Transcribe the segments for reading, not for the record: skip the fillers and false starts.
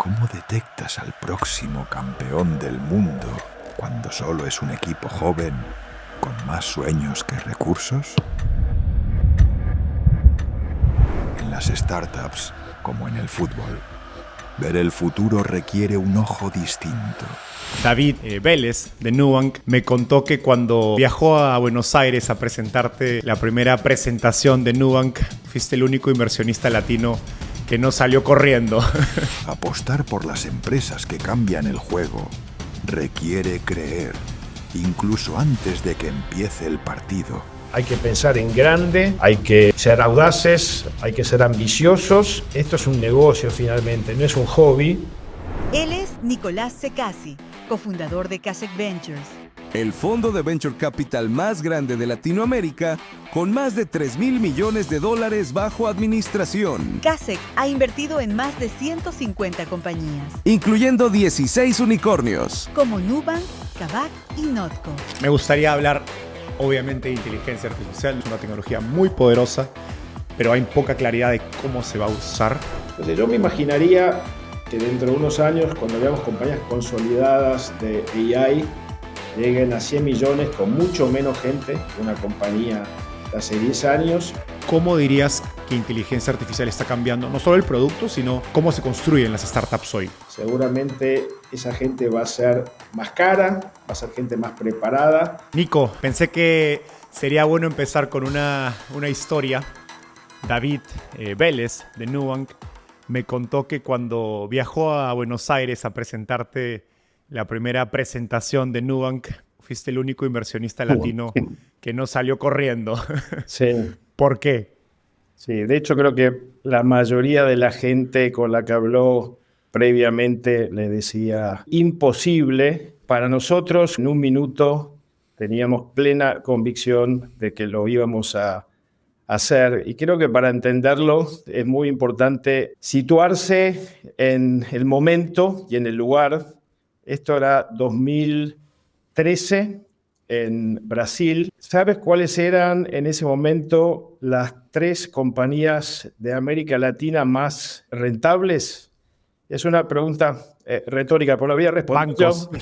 ¿Cómo detectas al próximo campeón del mundo cuando solo es un equipo joven con más sueños que recursos? En las startups, como en el fútbol, ver el futuro requiere un ojo distinto. David Vélez de Nubank me contó que cuando viajó a Buenos Aires a presentarte la primera presentación de Nubank, fuiste el único inversionista latino que no salió corriendo. Apostar por las empresas que cambian el juego requiere creer, incluso antes de que empiece el partido. Hay que pensar en grande, hay que ser audaces, hay que ser ambiciosos. Esto es un negocio finalmente, no es un hobby. Él es Nicolás Secasi, cofundador de Kasek Ventures. El fondo de Venture Capital más grande de Latinoamérica, con más de $3,000 millones bajo administración. Kasek ha invertido en más de 150 compañías, incluyendo 16 unicornios. como Nubank, Kavak y Notco. Me gustaría hablar, obviamente, de inteligencia artificial. Es una tecnología muy poderosa, pero hay poca claridad de cómo se va a usar. Entonces yo me imaginaría que dentro de unos años, cuando veamos compañías consolidadas de AI, lleguen a 100 millones con mucho menos gente que una compañía de hace 10 años. ¿Cómo dirías que inteligencia artificial está cambiando no solo el producto, sino cómo se construyen las startups hoy? Seguramente esa gente va a ser más cara, va a ser gente más preparada. Nico, pensé que sería bueno empezar con una historia. David Vélez de Nubank me contó que cuando viajó a Buenos Aires a presentarte la primera presentación de Nubank, fuiste el único inversionista latino que no salió corriendo. Sí. ¿Por qué? Sí, de hecho creo que la mayoría de la gente con la que habló previamente le decía imposible. Para nosotros, en un minuto, teníamos plena convicción de que lo íbamos a hacer. Y creo que para entenderlo es muy importante situarse en el momento y en el lugar. Esto era 2013 en Brasil. ¿Sabes cuáles eran en ese momento las 3 compañías de América Latina más rentables? Es una pregunta retórica, pero lo voy a responder Bancos. yo.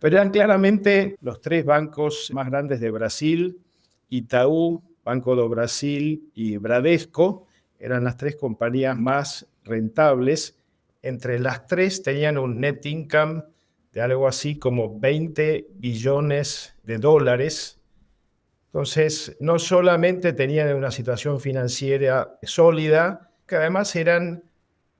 Pero eran claramente los 3 bancos más grandes de Brasil: Itaú, Banco do Brasil y Bradesco. Eran las 3 compañías más rentables. Entre las 3 tenían un net income de algo así como $20 billones. Entonces, no solamente tenían una situación financiera sólida, que además eran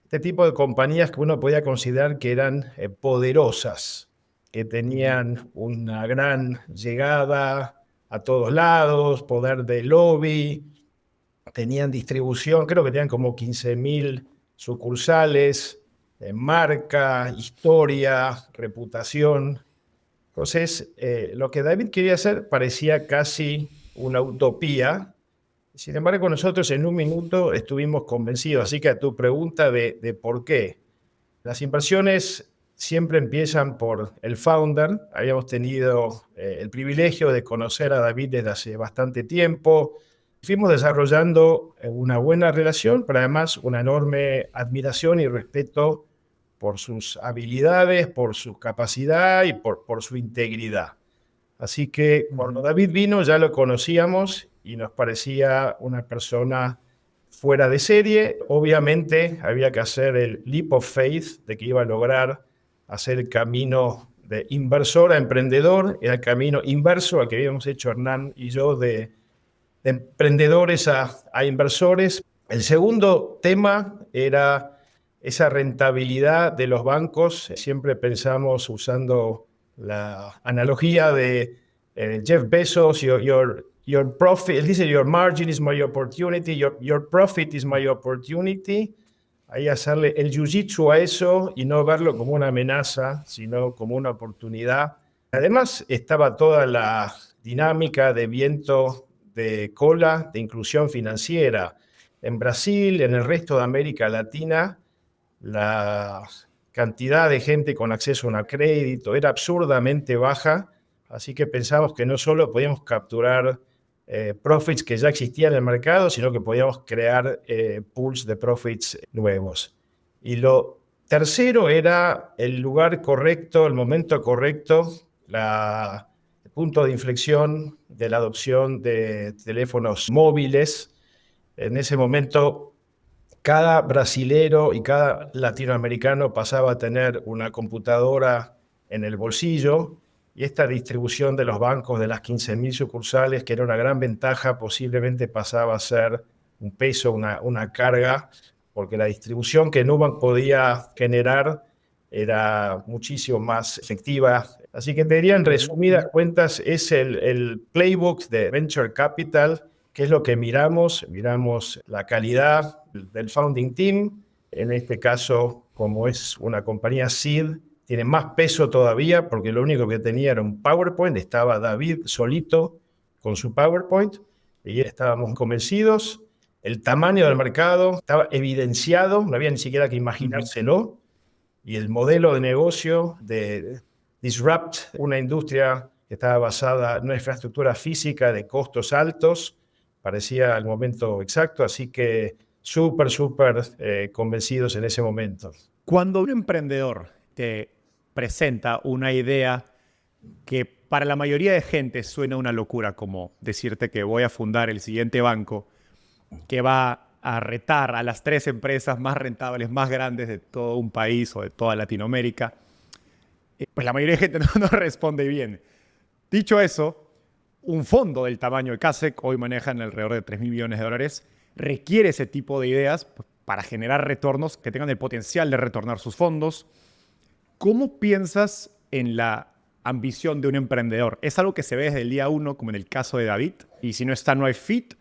este tipo de compañías que uno podía considerar que eran poderosas, que tenían una gran llegada a todos lados, poder de lobby, tenían distribución, creo que tenían como 15.000 sucursales, marca, historia, reputación. Entonces, lo que David quería hacer parecía casi una utopía. Sin embargo, nosotros en un minuto estuvimos convencidos. Así que a tu pregunta de por qué, las inversiones siempre empiezan por el founder. Habíamos tenido el privilegio de conocer a David desde hace bastante tiempo. Fuimos desarrollando una buena relación, pero además una enorme admiración y respeto por sus habilidades, por su capacidad y por su integridad. Así que cuando David vino ya lo conocíamos y nos parecía una persona fuera de serie. Obviamente había que hacer el leap of faith de que iba a lograr hacer el camino de inversor a emprendedor. Era el camino inverso al que habíamos hecho Hernán y yo de emprendedores a inversores. El segundo tema era esa rentabilidad de los bancos. Siempre pensamos usando la analogía de Jeff Bezos, your profit, él dice, your margin is my opportunity, your profit is my opportunity. Ahí hacerle el jiu-jitsu a eso y no verlo como una amenaza, sino como una oportunidad. Además, estaba toda la dinámica de viento de cola de inclusión financiera. En Brasil, en el resto de América Latina, la cantidad de gente con acceso a un crédito era absurdamente baja, así que pensamos que no solo podíamos capturar profits que ya existían en el mercado, sino que podíamos crear pools de profits nuevos. Y lo Tercero era el lugar correcto, el momento correcto, el punto de inflexión de la adopción de teléfonos móviles. En ese momento, cada brasilero y cada latinoamericano pasaba a tener una computadora en el bolsillo, y esta distribución de los bancos de las 15.000 sucursales, que era una gran ventaja, posiblemente pasaba a ser un peso, una carga, porque la distribución que Nubank podía generar era muchísimo más efectiva. Así que te diría, en resumidas cuentas, es el playbook de Venture Capital, que es lo que miramos. Miramos la calidad del founding team. En este caso, como es una compañía seed, tiene más peso todavía, porque lo único que tenía era un PowerPoint. Estaba David solito con su PowerPoint y estábamos convencidos. El tamaño del mercado estaba evidenciado, no había ni siquiera que imaginárselo. Y el modelo de negocio de disrupt una industria que estaba basada en una infraestructura física de costos altos, parecía el momento exacto, así que súper convencidos en ese momento. Cuando un emprendedor te presenta una idea que para la mayoría de gente suena una locura, como decirte que voy a fundar el siguiente banco que va a retar a las 3 empresas más rentables, más grandes de todo un país o de toda Latinoamérica, pues la mayoría de gente no responde bien. Dicho eso, un fondo del tamaño de Kasek, hoy manejan alrededor de $3.000 millones, requiere ese tipo de ideas pues, para generar retornos que tengan el potencial de retornar sus fondos. ¿Cómo piensas en la ambición de un emprendedor? ¿Es algo que se ve desde el día 1, como en el caso de David? Y si no está, no hay fit.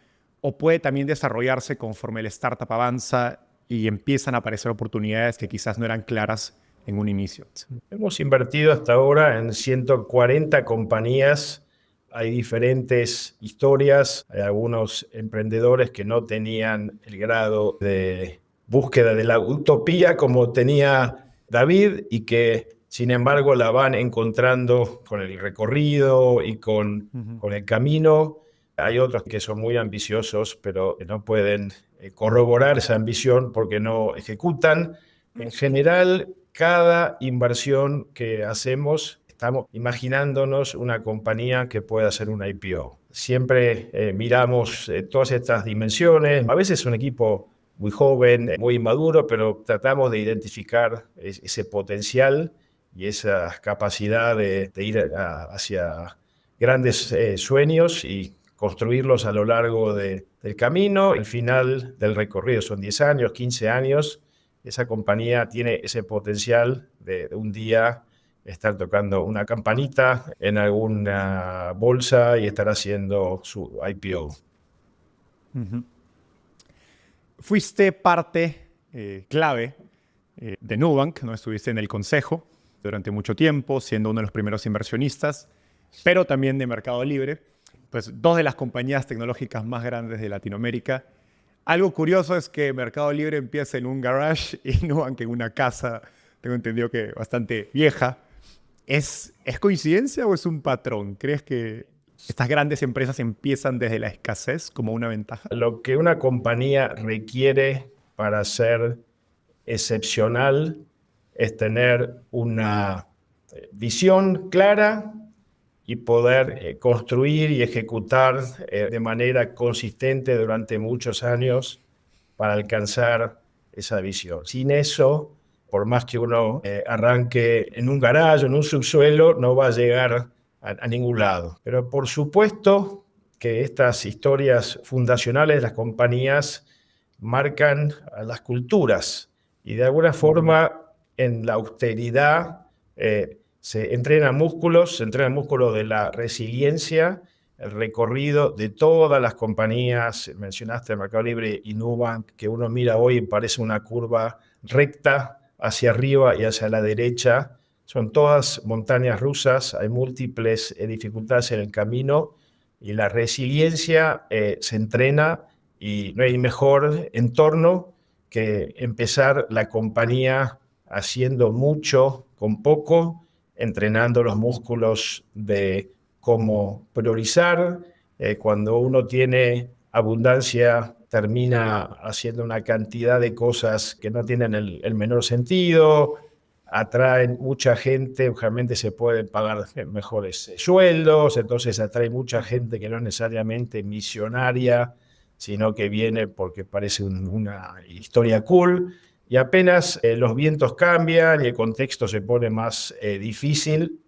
¿O puede también desarrollarse conforme el startup avanza y empiezan a aparecer oportunidades que quizás no eran claras en un inicio? Hemos invertido hasta ahora en 140 compañías. Hay diferentes historias. Hay algunos emprendedores que no tenían el grado de búsqueda de la utopía como tenía David y que, sin embargo, la van encontrando con el recorrido y con el camino. Hay otros que son muy ambiciosos, pero que no pueden corroborar esa ambición porque no ejecutan. En general, cada inversión que hacemos, estamos imaginándonos una compañía que pueda hacer una IPO. Siempre miramos todas estas dimensiones. A veces es un equipo muy joven, muy inmaduro, pero tratamos de identificar ese potencial y esa capacidad de ir hacia grandes sueños y construirlos a lo largo del camino. El final del recorrido son 10 años, 15 años. Esa compañía tiene ese potencial de un día estar tocando una campanita en alguna bolsa y estar haciendo su IPO. Fuiste parte clave de Nubank, ¿no? Estuviste en el consejo durante mucho tiempo, siendo uno de los primeros inversionistas, pero también de Mercado Libre. Pues 2 de las compañías tecnológicas más grandes de Latinoamérica. Algo curioso es que Mercado Libre empieza en un garage y Nubank en una casa, tengo entendido que bastante vieja. ¿Es coincidencia o es un patrón? ¿Crees que estas grandes empresas empiezan desde la escasez como una ventaja? Lo que una compañía requiere para ser excepcional es tener una visión clara y poder construir y ejecutar de manera consistente durante muchos años para alcanzar esa visión. Sin eso, por más que uno arranque en un garaje, en un subsuelo, no va a llegar a ningún lado. Pero por supuesto que estas historias fundacionales de las compañías marcan a las culturas y de alguna forma en la austeridad se entrenan músculos de la resiliencia, el recorrido de todas las compañías. Mencionaste Mercado Libre y Nubank, que uno mira hoy y parece una curva recta hacia arriba y hacia la derecha. Son todas montañas rusas, hay múltiples dificultades en el camino y la resiliencia se entrena y no hay mejor entorno que empezar la compañía haciendo mucho con poco, entrenando los músculos de cómo priorizar. Cuando uno tiene abundancia termina haciendo una cantidad de cosas que no tienen el menor sentido, atraen mucha gente, realmente se pueden pagar mejores sueldos, entonces atrae mucha gente que no es necesariamente misionaria, sino que viene porque parece una historia cool, y apenas los vientos cambian y el contexto se pone más difícil,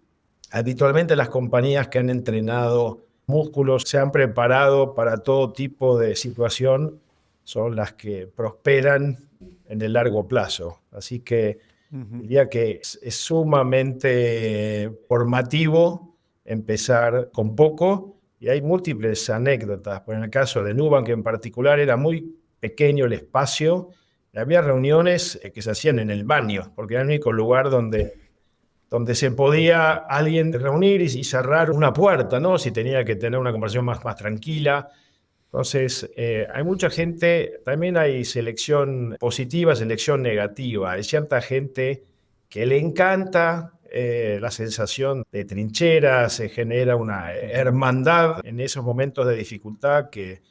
habitualmente las compañías que han entrenado músculos se han preparado para todo tipo de situación, son las que prosperan en el largo plazo. Así que diría que es sumamente formativo empezar con poco, y hay múltiples anécdotas. Por en el caso de Nubank en particular, era muy pequeño el espacio, y había reuniones que se hacían en el baño, porque era el único lugar donde se podía alguien reunir y cerrar una puerta, ¿no? Si tenía que tener una conversación más tranquila. Entonces, hay mucha gente, también hay selección positiva, selección negativa. Hay cierta gente que le encanta la sensación de trinchera, se genera una hermandad en esos momentos de dificultad que,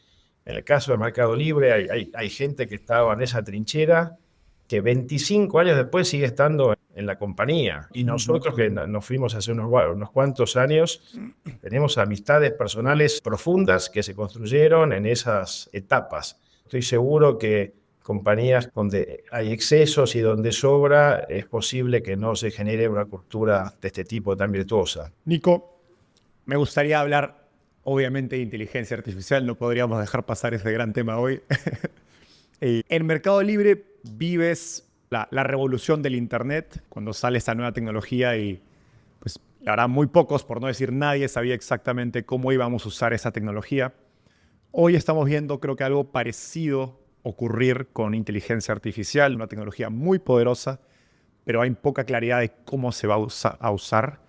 en el caso del Mercado Libre, hay gente que estaba en esa trinchera que 25 años después sigue estando en la compañía. Y nosotros que nos fuimos hace unos cuantos años, tenemos amistades personales profundas que se construyeron en esas etapas. Estoy seguro que compañías donde hay excesos y donde sobra, es posible que no se genere una cultura de este tipo tan virtuosa. Nico, me gustaría hablar, obviamente, de inteligencia artificial. No podríamos dejar pasar ese gran tema hoy. En Mercado Libre vives la revolución del Internet, cuando sale esta nueva tecnología y, pues, la verdad, muy pocos, por no decir nadie, sabía exactamente cómo íbamos a usar esa tecnología. Hoy estamos viendo, creo que algo parecido ocurrir con inteligencia artificial, una tecnología muy poderosa, pero hay poca claridad de cómo se va a usar.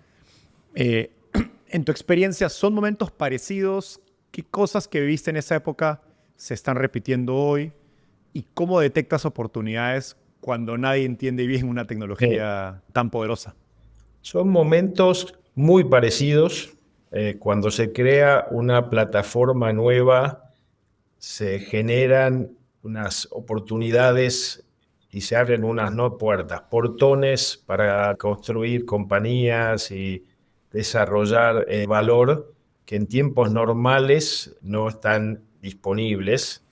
En tu experiencia, ¿son momentos parecidos? ¿Qué cosas que viviste en esa época se están repitiendo hoy? ¿Y cómo detectas oportunidades cuando nadie entiende bien una tecnología tan poderosa? Son momentos muy parecidos. Cuando se crea una plataforma nueva, se generan unas oportunidades y se abren unas puertas, portones para construir compañías y desarrollar valor que en tiempos normales no están disponibles.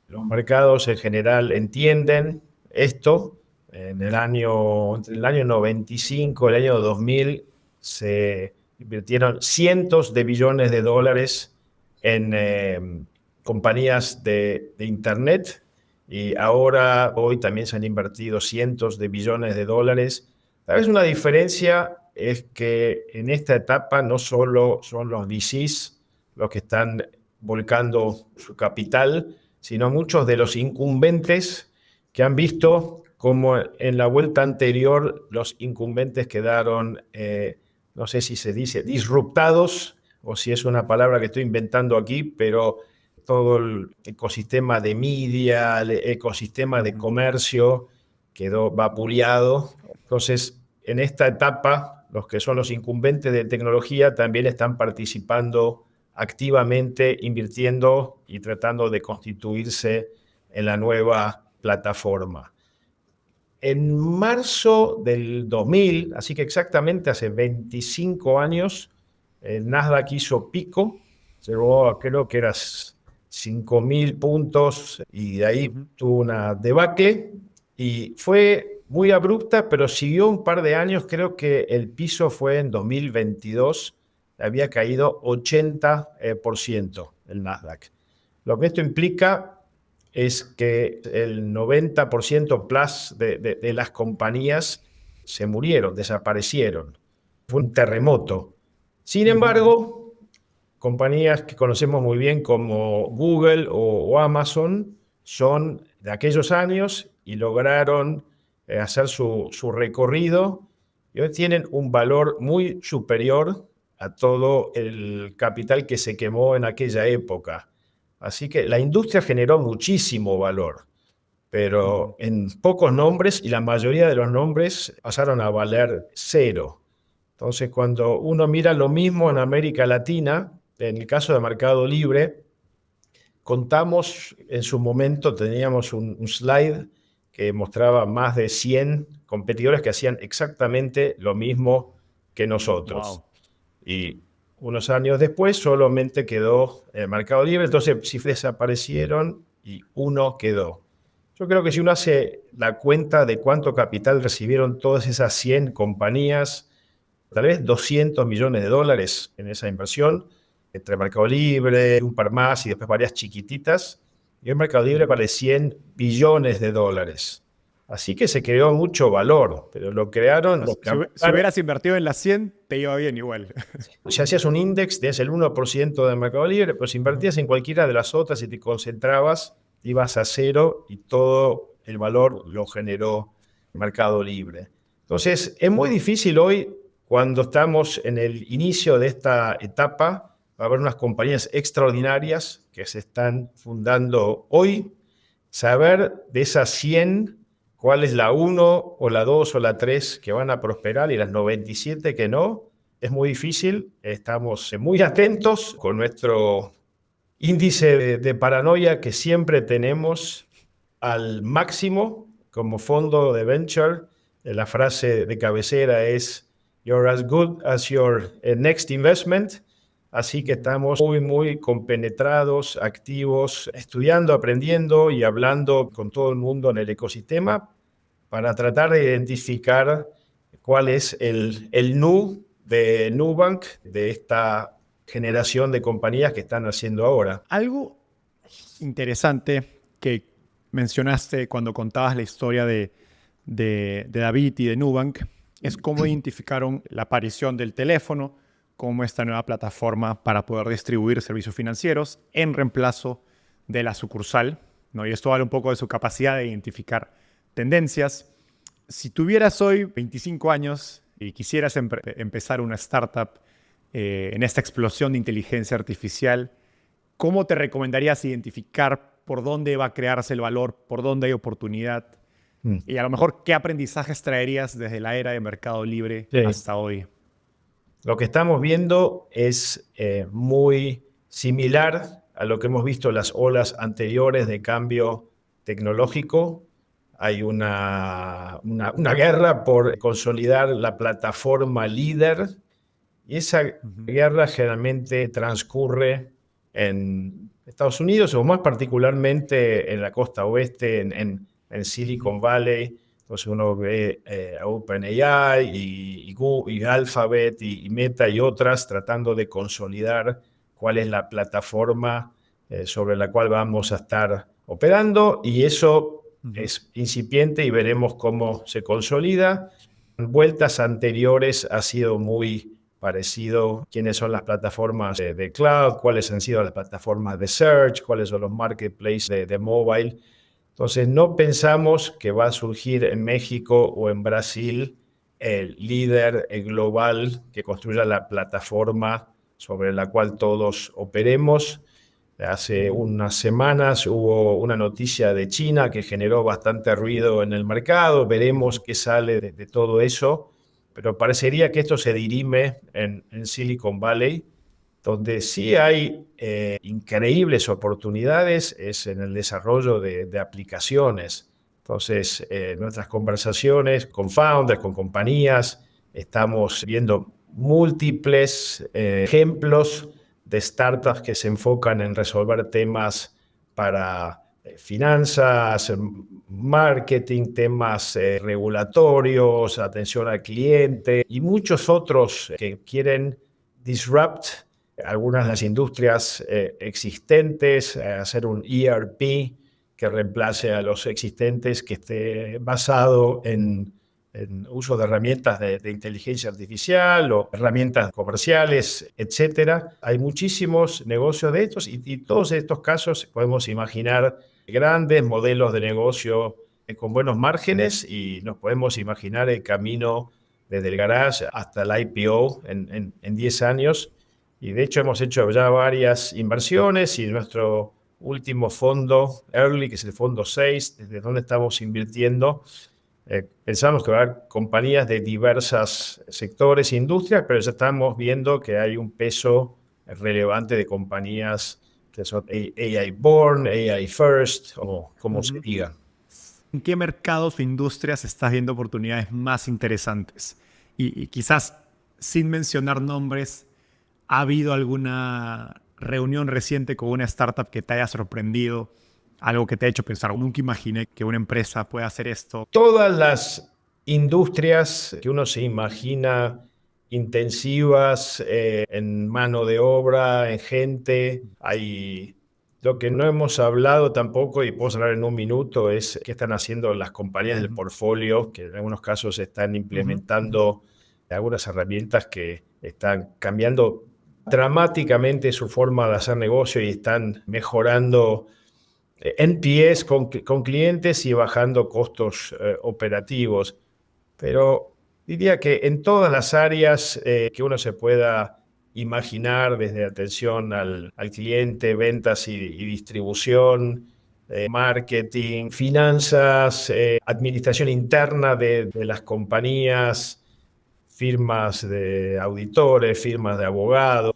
Los mercados en general entienden esto. Entre el año 95 y el año 2000 se invirtieron cientos de billones de dólares en compañías de Internet, y hoy también se han invertido cientos de billones de dólares. Tal vez una diferencia es que en esta etapa no solo son los VCs los que están volcando su capital, sino muchos de los incumbentes que han visto como en la vuelta anterior los incumbentes quedaron, no sé si se dice disruptados o si es una palabra que estoy inventando aquí, pero todo el ecosistema de media, el ecosistema de comercio quedó vapuleado. Entonces, en esta etapa, los que son los incumbentes de tecnología también están participando activamente, invirtiendo y tratando de constituirse en la nueva plataforma. En marzo del 2000, así que exactamente hace 25 años, el Nasdaq hizo pico, llegó, creo que era 5.000 puntos, y de ahí tuvo una debacle y fue muy abrupta, pero siguió un par de años. Creo que el piso fue en 2022, había caído 80% el Nasdaq. Lo que esto implica es que el 90% plus de las compañías se murieron, desaparecieron. Fue un terremoto. Sin embargo, compañías que conocemos muy bien como Google o Amazon son de aquellos años y lograron hacer su recorrido, y hoy tienen un valor muy superior a todo el capital que se quemó en aquella época. Así que la industria generó muchísimo valor, pero en pocos nombres, y la mayoría de los nombres pasaron a valer cero. Entonces, cuando uno mira lo mismo en América Latina, en el caso de Mercado Libre, contamos, en su momento teníamos un slide que mostraba más de 100 competidores que hacían exactamente lo mismo que nosotros. Wow. Y unos años después solamente quedó el Mercado Libre, entonces sí desaparecieron y uno quedó. Yo creo que si uno hace la cuenta de cuánto capital recibieron todas esas 100 compañías, tal vez $200 millones en esa inversión, entre Mercado Libre, un par más y después varias chiquititas, y el Mercado Libre vale $100 billones. Así que se creó mucho valor, pero lo crearon... Si hubieras invertido en las 100, te iba bien igual. Si hacías un index, tenías el 1% de Mercado Libre, pero si invertías en cualquiera de las otras y te concentrabas, ibas a cero y todo el valor lo generó Mercado Libre. Entonces, es muy difícil hoy, cuando estamos en el inicio de esta etapa, va a haber unas compañías extraordinarias que se están fundando hoy, saber de esas 100 cuál es la 1 o la 2 o la 3 que van a prosperar y las 97 que no. Es muy difícil, estamos muy atentos con nuestro índice de paranoia que siempre tenemos al máximo como fondo de venture. La frase de cabecera es "You're as good as your next investment". Así que estamos muy compenetrados, activos, estudiando, aprendiendo y hablando con todo el mundo en el ecosistema para tratar de identificar cuál es el nu de Nubank, de esta generación de compañías que están haciendo ahora. Algo interesante que mencionaste cuando contabas la historia de David y de Nubank es cómo identificaron la aparición del teléfono como esta nueva plataforma para poder distribuir servicios financieros en reemplazo de la sucursal, ¿no? Y esto habla un poco de su capacidad de identificar tendencias. Si tuvieras hoy 25 años y quisieras empezar una startup en esta explosión de inteligencia artificial, ¿cómo te recomendarías identificar por dónde va a crearse el valor, por dónde hay oportunidad? Y a lo mejor, ¿qué aprendizajes traerías desde la era de Mercado Libre hasta hoy? Lo que estamos viendo es muy similar a lo que hemos visto en las olas anteriores de cambio tecnológico. Hay una guerra por consolidar la plataforma líder y esa guerra generalmente transcurre en Estados Unidos o más particularmente en la costa oeste, en Silicon Valley. Entonces uno ve a OpenAI y Alphabet y Meta y otras tratando de consolidar cuál es la plataforma sobre la cual vamos a estar operando, y eso es incipiente y veremos cómo se consolida. En vueltas anteriores ha sido muy parecido quiénes son las plataformas de cloud, cuáles han sido las plataformas de search, cuáles son los marketplaces de mobile. Entonces, no pensamos que va a surgir en México o en Brasil el líder global que construya la plataforma sobre la cual todos operemos. Hace unas semanas hubo una noticia de China que generó bastante ruido en el mercado. Veremos qué sale de todo eso, pero parecería que esto se dirime en Silicon Valley. Donde sí hay increíbles oportunidades es en el desarrollo de aplicaciones. Entonces, nuestras conversaciones con founders, con compañías, estamos viendo múltiples ejemplos de startups que se enfocan en resolver temas para finanzas, marketing, temas regulatorios, atención al cliente y muchos otros que quieren disrupt algunas de las industrias existentes, hacer un ERP que reemplace a los existentes, que esté basado en uso de herramientas de inteligencia artificial o herramientas comerciales, etc. Hay muchísimos negocios de estos y todos estos casos podemos imaginar grandes modelos de negocio con buenos márgenes y nos podemos imaginar el camino desde el garage hasta el IPO en 10 años. Y de hecho hemos hecho ya varias inversiones y nuestro último fondo, Early, que es el fondo 6, desde donde estamos invirtiendo, pensamos que va a haber compañías de diversos sectores e industrias, pero ya estamos viendo que hay un peso relevante de compañías que son AI Born, AI First, o como se diga. ¿En qué mercados o industrias estás viendo oportunidades más interesantes? Y quizás, sin mencionar nombres, ¿ha habido alguna reunión reciente con una startup que te haya sorprendido? Algo que te ha hecho pensar, nunca imaginé que una empresa pueda hacer esto. Todas las industrias que uno se imagina intensivas en mano de obra, en gente, hay... Lo que no hemos hablado tampoco, y puedo hablar en un minuto, es qué están haciendo las compañías del portfolio, que en algunos casos están implementando algunas herramientas que están cambiando dramáticamente su forma de hacer negocio y están mejorando NPS con clientes y bajando costos operativos. Pero diría que en todas las áreas que uno se pueda imaginar, desde atención al cliente, ventas y distribución, marketing, finanzas, administración interna de las compañías, firmas de auditores, firmas de abogados.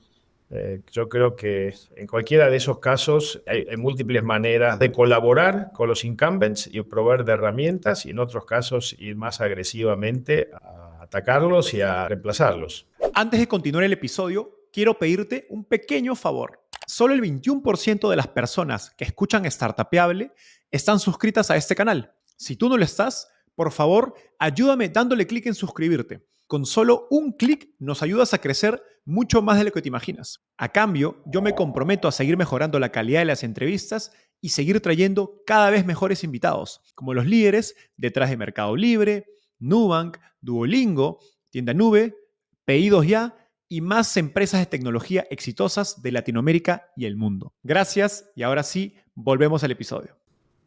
Yo creo que en cualquiera de esos casos hay múltiples maneras de colaborar con los incumbents y proveer de herramientas, y en otros casos ir más agresivamente a atacarlos y a reemplazarlos. Antes de continuar el episodio, quiero pedirte un pequeño favor. Solo el 21% de las personas que escuchan Startupeable están suscritas a este canal. Si tú no lo estás, por favor, ayúdame dándole clic en suscribirte. Con solo un clic nos ayudas a crecer mucho más de lo que te imaginas. A cambio, yo me comprometo a seguir mejorando la calidad de las entrevistas y seguir trayendo cada vez mejores invitados, como los líderes detrás de Mercado Libre, Nubank, Duolingo, Tienda Nube, Pedidos Ya y más empresas de tecnología exitosas de Latinoamérica y el mundo. Gracias, y ahora sí, volvemos al episodio.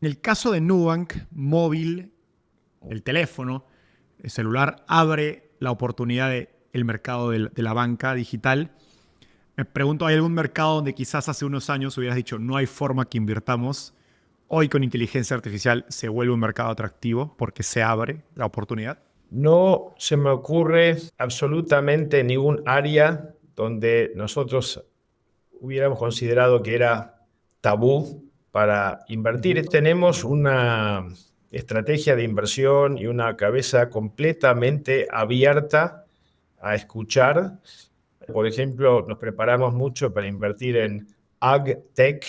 En el caso de Nubank, móvil, el teléfono, el celular abre la oportunidad del mercado de la banca digital. Me pregunto, ¿hay algún mercado donde quizás hace unos años hubieras dicho no hay forma que invirtamos? Hoy con inteligencia artificial se vuelve un mercado atractivo porque se abre la oportunidad. No se me ocurre absolutamente ningún área donde nosotros hubiéramos considerado que era tabú para invertir. Tenemos una estrategia de inversión y una cabeza completamente abierta a escuchar. Por ejemplo, nos preparamos mucho para invertir en AgTech,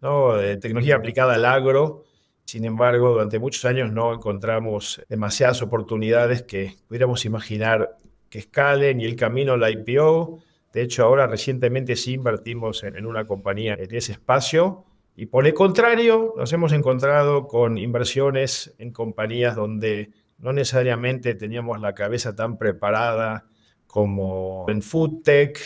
¿no? De tecnología aplicada al agro. Sin embargo, durante muchos años no encontramos demasiadas oportunidades que pudiéramos imaginar que escalen, y el camino al IPO. De hecho, ahora recientemente sí invertimos en una compañía en ese espacio. Y por el contrario, nos hemos encontrado con inversiones en compañías donde no necesariamente teníamos la cabeza tan preparada, como en Food Tech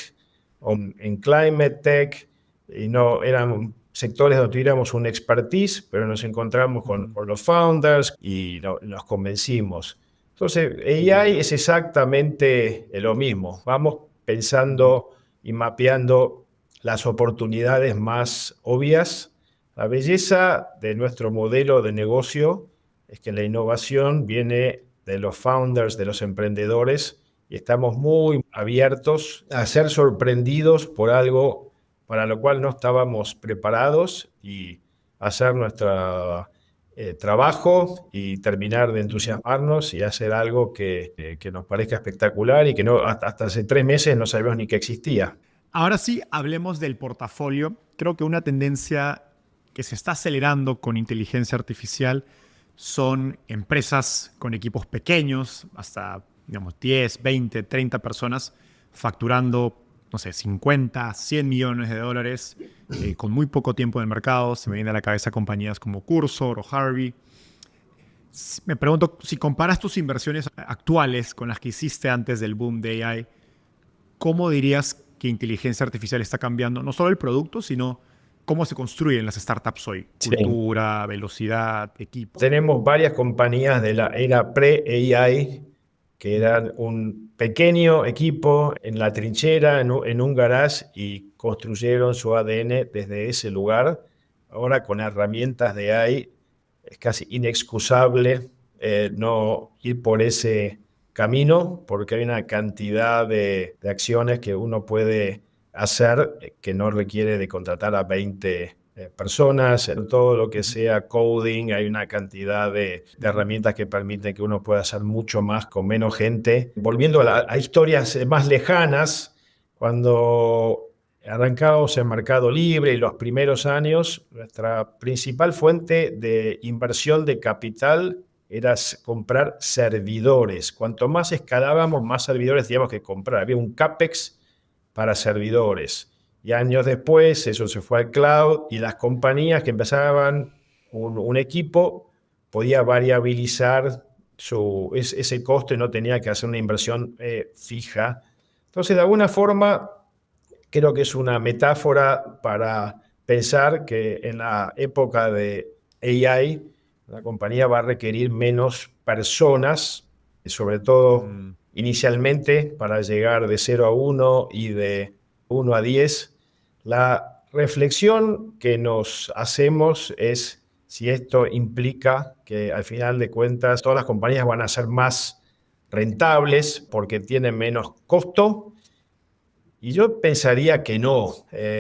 o en Climate Tech, y no eran sectores donde tuviéramos un expertise, pero nos encontramos con los founders y nos convencimos. Entonces, AI es exactamente lo mismo. Vamos pensando y mapeando las oportunidades más obvias. La belleza de nuestro modelo de negocio es que la innovación viene de los founders, de los emprendedores, y estamos muy abiertos a ser sorprendidos por algo para lo cual no estábamos preparados, y hacer nuestro trabajo y terminar de entusiasmarnos y hacer algo que nos parezca espectacular y que hasta hace 3 meses no sabíamos ni que existía. Ahora sí, hablemos del portafolio. Creo que una tendencia que se está acelerando con inteligencia artificial son empresas con equipos pequeños, hasta 10, 20, 30 personas, facturando, 50, 100 millones de dólares con muy poco tiempo en el mercado. Se me viene a la cabeza compañías como Cursor o Harvey. Me pregunto, si comparas tus inversiones actuales con las que hiciste antes del boom de AI, ¿cómo dirías que inteligencia artificial está cambiando no solo el producto, sino cómo se construyen las startups hoy? Cultura, velocidad, equipo. Tenemos varias compañías de la era pre-AI que eran un pequeño equipo en la trinchera, en un garage, y construyeron su ADN desde ese lugar. Ahora, con herramientas de AI, es casi inexcusable no ir por ese camino, porque hay una cantidad de acciones que uno puede hacer, que no requiere de contratar a 20 personas. En todo lo que sea coding, hay una cantidad de herramientas que permiten que uno pueda hacer mucho más con menos gente. Volviendo a historias más lejanas, cuando arrancamos en Mercado Libre y los primeros años, nuestra principal fuente de inversión de capital era comprar servidores. Cuanto más escalábamos, más servidores teníamos que comprar. Había un CAPEX para servidores. Y años después eso se fue al cloud y las compañías que empezaban un equipo podía variabilizar ese costo y no tenía que hacer una inversión fija. Entonces, de alguna forma, creo que es una metáfora para pensar que en la época de AI, la compañía va a requerir menos personas, sobre todo inicialmente para llegar de 0 a 1 y de 1 a 10. La reflexión que nos hacemos es si esto implica que al final de cuentas todas las compañías van a ser más rentables porque tienen menos costo. Y yo pensaría que no.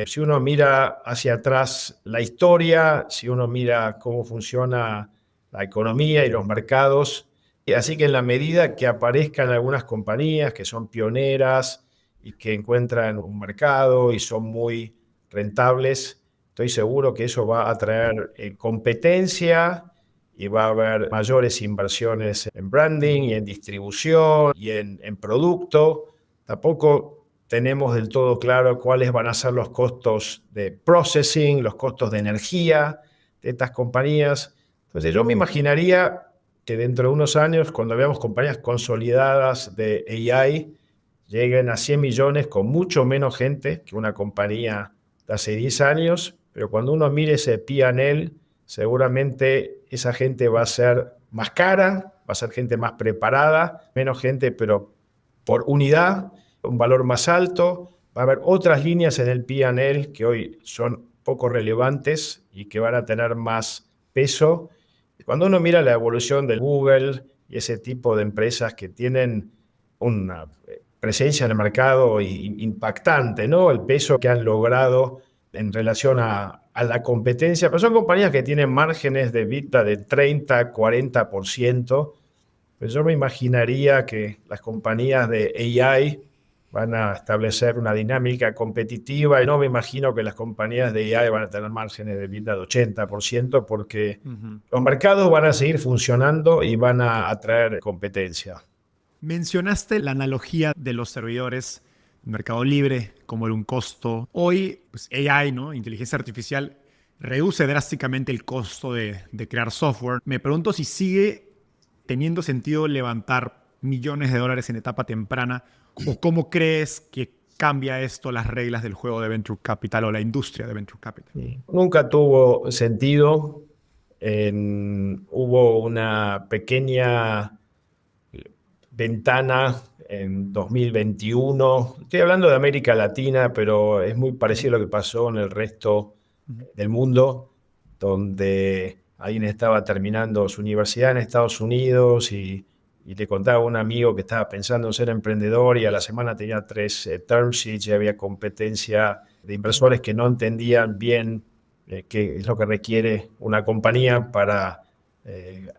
Si uno mira hacia atrás la historia, si uno mira cómo funciona la economía y los mercados, así que en la medida que aparezcan algunas compañías que son pioneras y que encuentran un mercado y son muy rentables, estoy seguro que eso va a traer competencia y va a haber mayores inversiones en branding y en distribución y en producto. Tampoco tenemos del todo claro cuáles van a ser los costos de processing, los costos de energía de estas compañías. Entonces yo me imaginaría que dentro de unos años, cuando veamos compañías consolidadas de AI, lleguen a 100 millones con mucho menos gente que una compañía de hace 10 años, pero cuando uno mire ese P&L, seguramente esa gente va a ser más cara, va a ser gente más preparada, menos gente, pero por unidad, un valor más alto. Va a haber otras líneas en el P&L que hoy son poco relevantes y que van a tener más peso. Cuando uno mira la evolución de Google y ese tipo de empresas que tienen una presencia en el mercado impactante, ¿no? El peso que han logrado en relación a la competencia, pero son compañías que tienen márgenes de EBITDA de 30, 40%. Pues yo me imaginaría que las compañías de AI van a establecer una dinámica competitiva y no me imagino que las compañías de AI van a tener márgenes de EBITDA de 80% porque los mercados van a seguir funcionando y van a atraer competencia. Mencionaste la analogía de los servidores Mercado Libre como un costo. Hoy, pues AI, ¿no? Inteligencia artificial, reduce drásticamente el costo de crear software. Me pregunto si sigue teniendo sentido levantar millones de dólares en etapa temprana o cómo crees que cambia esto las reglas del juego de Venture Capital o la industria de Venture Capital. Nunca tuvo sentido. Hubo una pequeña ventana en 2021. Estoy hablando de América Latina, pero es muy parecido a lo que pasó en el resto del mundo, donde alguien estaba terminando su universidad en Estados Unidos y le contaba a un amigo que estaba pensando en ser emprendedor y a la semana tenía 3 term sheets y había competencia de inversores que no entendían bien qué es lo que requiere una compañía para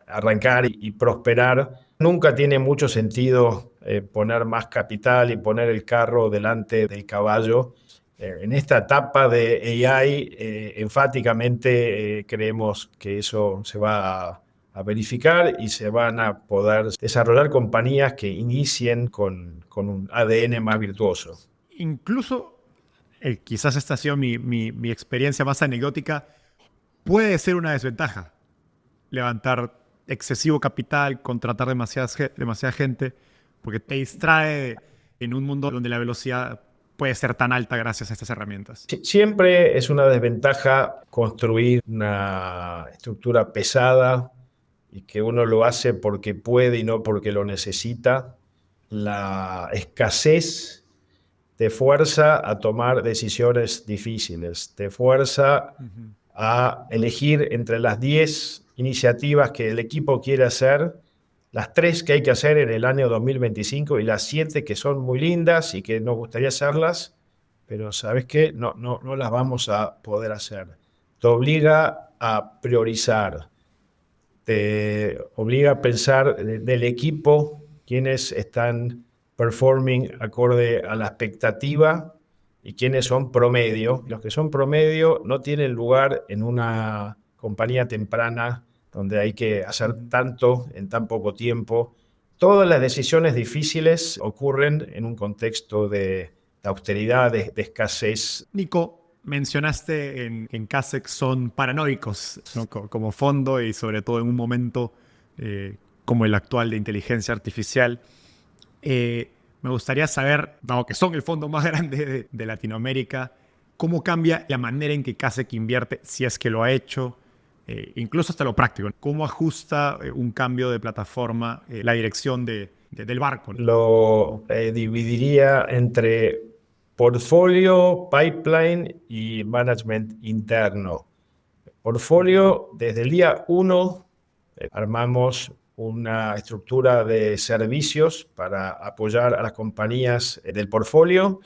arrancar y prosperar. Nunca tiene mucho sentido poner más capital y poner el carro delante del caballo. En esta etapa de AI, enfáticamente creemos que eso se va a verificar y se van a poder desarrollar compañías que inicien con un ADN más virtuoso. Incluso, quizás esta ha sido mi experiencia más anecdótica, puede ser una desventaja levantar excesivo capital, contratar demasiada gente, porque te distrae en un mundo donde la velocidad puede ser tan alta gracias a estas herramientas. Siempre es una desventaja construir una estructura pesada y que uno lo hace porque puede y no porque lo necesita. La escasez te fuerza a tomar decisiones difíciles, te fuerza a elegir entre las 10 iniciativas que el equipo quiere hacer, las 3 que hay que hacer en el año 2025 y las 7 que son muy lindas y que nos gustaría hacerlas, pero ¿sabes qué? No las vamos a poder hacer. Te obliga a priorizar, te obliga a pensar del equipo, quiénes están performing acorde a la expectativa y quiénes son promedio. Los que son promedio no tienen lugar en una compañía temprana donde hay que hacer tanto en tan poco tiempo. Todas las decisiones difíciles ocurren en un contexto de austeridad, de escasez. Nico, mencionaste en Kasek son paranoicos, ¿no? Como fondo y sobre todo en un momento como el actual de inteligencia artificial. Me gustaría saber, dado que son el fondo más grande de Latinoamérica, cómo cambia la manera en que Kasek invierte, si es que lo ha hecho, incluso hasta lo práctico. ¿Cómo ajusta un cambio de plataforma la dirección del barco? Lo dividiría entre portfolio, pipeline y management interno. Portfolio, desde el día 1 armamos una estructura de servicios para apoyar a las compañías del portfolio,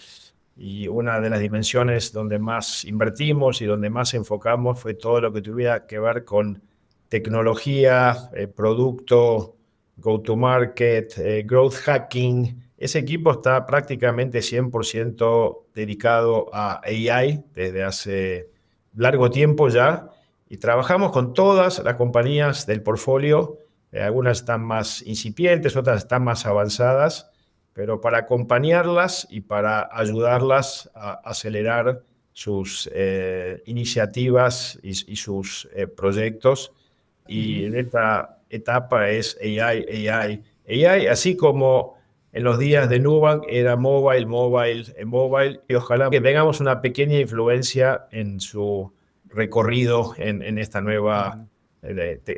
y una de las dimensiones donde más invertimos y donde más enfocamos fue todo lo que tuviera que ver con tecnología, producto, go-to-market, growth hacking. Ese equipo está prácticamente 100% dedicado a AI desde hace largo tiempo ya, y trabajamos con todas las compañías del portfolio. Algunas están más incipientes, otras están más avanzadas, pero para acompañarlas y para ayudarlas a acelerar sus iniciativas y sus proyectos. Y en esta etapa es AI, AI, AI, así como en los días de Nubank era mobile, mobile, mobile, y ojalá que tengamos una pequeña influencia en su recorrido en esta nueva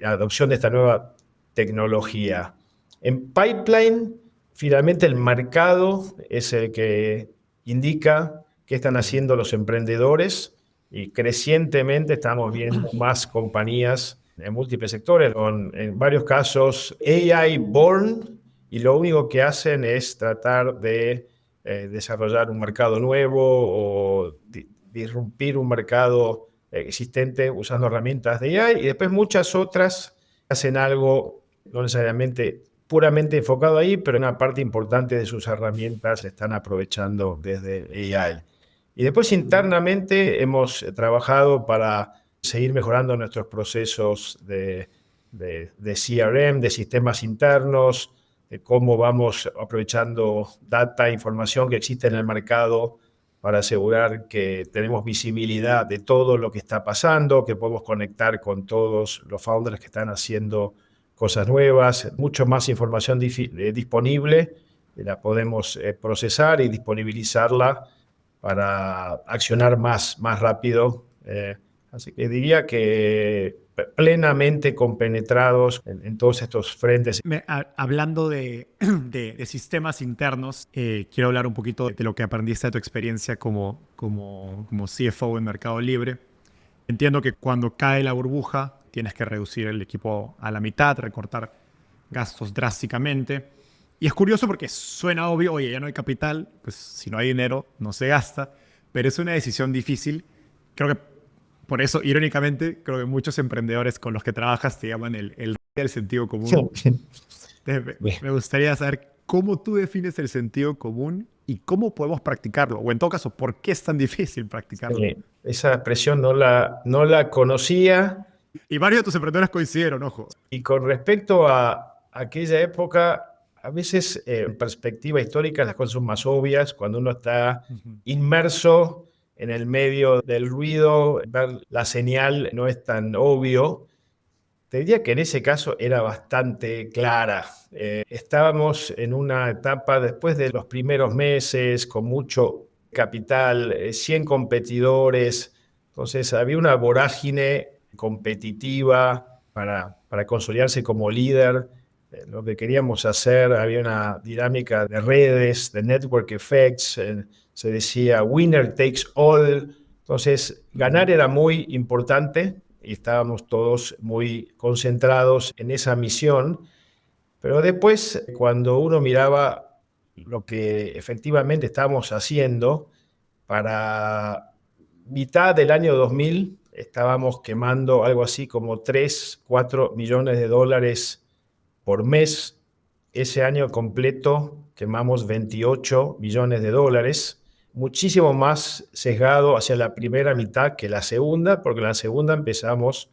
adopción de esta nueva tecnología. En pipeline, finalmente el mercado es el que indica qué están haciendo los emprendedores, y crecientemente estamos viendo más compañías en múltiples sectores, en varios casos AI born, y lo único que hacen es tratar de desarrollar un mercado nuevo o disrumpir un mercado existente usando herramientas de AI, y después muchas otras hacen algo no necesariamente puramente enfocado ahí, pero una parte importante de sus herramientas se están aprovechando desde AI. Y después internamente hemos trabajado para seguir mejorando nuestros procesos de CRM, de sistemas internos, de cómo vamos aprovechando data, información que existe en el mercado para asegurar que tenemos visibilidad de todo lo que está pasando, que podemos conectar con todos los founders que están haciendo cosas nuevas, mucho más información disponible, la podemos procesar y disponibilizarla para accionar más rápido. Así que diría que plenamente compenetrados en todos estos frentes. Hablando de sistemas internos, quiero hablar un poquito de lo que aprendiste de tu experiencia como CFO en Mercado Libre. Entiendo que cuando cae la burbuja tienes que reducir el equipo a la mitad, recortar gastos drásticamente. Y es curioso porque suena obvio, oye, ya no hay capital, pues si no hay dinero no se gasta, pero es una decisión difícil. Creo que por eso, irónicamente, creo que muchos emprendedores con los que trabajas te llaman el del sentido común. Me gustaría saber cómo tú defines el sentido común y cómo podemos practicarlo, o en todo caso, ¿por qué es tan difícil practicarlo? Esa expresión no la conocía. Y varios de tus emprendedores coincidieron, ojo. Y con respecto a aquella época, a veces en perspectiva histórica las cosas son más obvias. Cuando uno está inmerso en el medio del ruido, ver la señal no es tan obvio. Te diría que en ese caso era bastante clara. Estábamos en una etapa después de los primeros meses con mucho capital, 100 competidores. Entonces había una vorágine competitiva para consolidarse como líder. Lo que queríamos hacer, había una dinámica de redes, de network effects, se decía winner takes all. Entonces ganar era muy importante y estábamos todos muy concentrados en esa misión. Pero después, cuando uno miraba lo que efectivamente estábamos haciendo, Para mitad del año 2000 estábamos quemando algo así como 3, 4 millones de dólares por mes. Ese año completo quemamos 28 millones de dólares, muchísimo más sesgado hacia la primera mitad que la segunda, porque en la segunda empezamos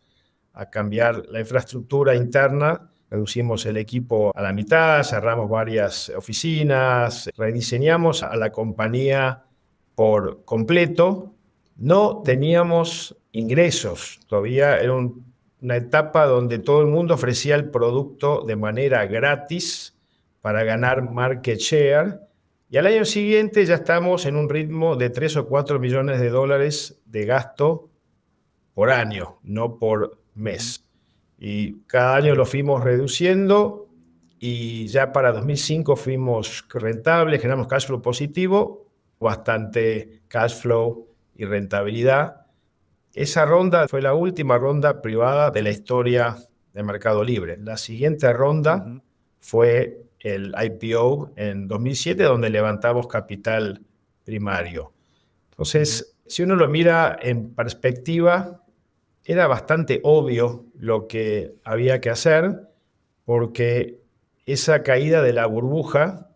a cambiar la infraestructura interna, reducimos el equipo a la mitad, cerramos varias oficinas, rediseñamos a la compañía por completo. No teníamos ingresos, todavía era una etapa donde todo el mundo ofrecía el producto de manera gratis para ganar market share, y al año siguiente ya estamos en un ritmo de 3 o 4 millones de dólares de gasto por año, no por mes. Y cada año lo fuimos reduciendo y ya para 2005 fuimos rentables, generamos cash flow positivo, bastante cash flow y rentabilidad. Esa ronda fue la última ronda privada de la historia de Mercado Libre. La siguiente ronda fue el IPO en 2007, donde levantamos capital primario. Entonces, si uno lo mira en perspectiva, era bastante obvio lo que había que hacer, porque esa caída de la burbuja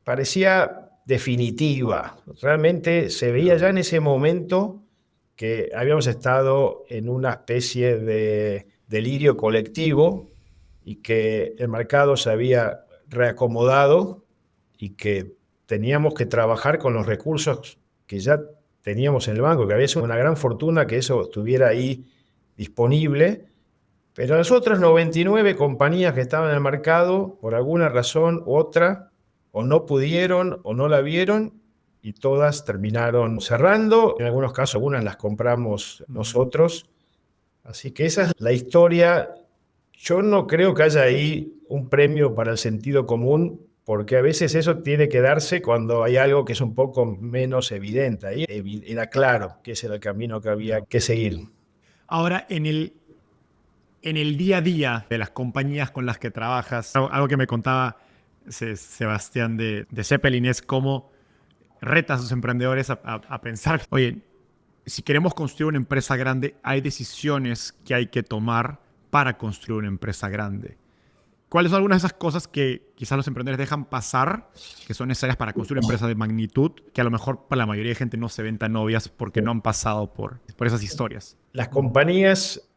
parecía definitiva. Realmente se veía ya en ese momento que habíamos estado en una especie de delirio colectivo y que el mercado se había reacomodado y que teníamos que trabajar con los recursos que ya teníamos en el banco, que había sido una gran fortuna que eso estuviera ahí disponible, pero las otras 99 compañías que estaban en el mercado, por alguna razón u otra, o no pudieron o no la vieron, y todas terminaron cerrando. En algunos casos, algunas las compramos nosotros. Así que esa es la historia. Yo no creo que haya ahí un premio para el sentido común, porque a veces eso tiene que darse cuando hay algo que es un poco menos evidente. Ahí era claro que ese era el camino que había que seguir. Ahora, en el día a día de las compañías con las que trabajas, algo que me contaba Sebastián de Zeppelin es cómo reta a sus emprendedores a pensar, oye, si queremos construir una empresa grande, hay decisiones que hay que tomar para construir una empresa grande. ¿Cuáles son algunas de esas cosas que quizás los emprendedores dejan pasar, que son necesarias para construir una empresa de magnitud, que a lo mejor para la mayoría de gente no se ven tan obvias porque no han pasado por esas historias? Las compañías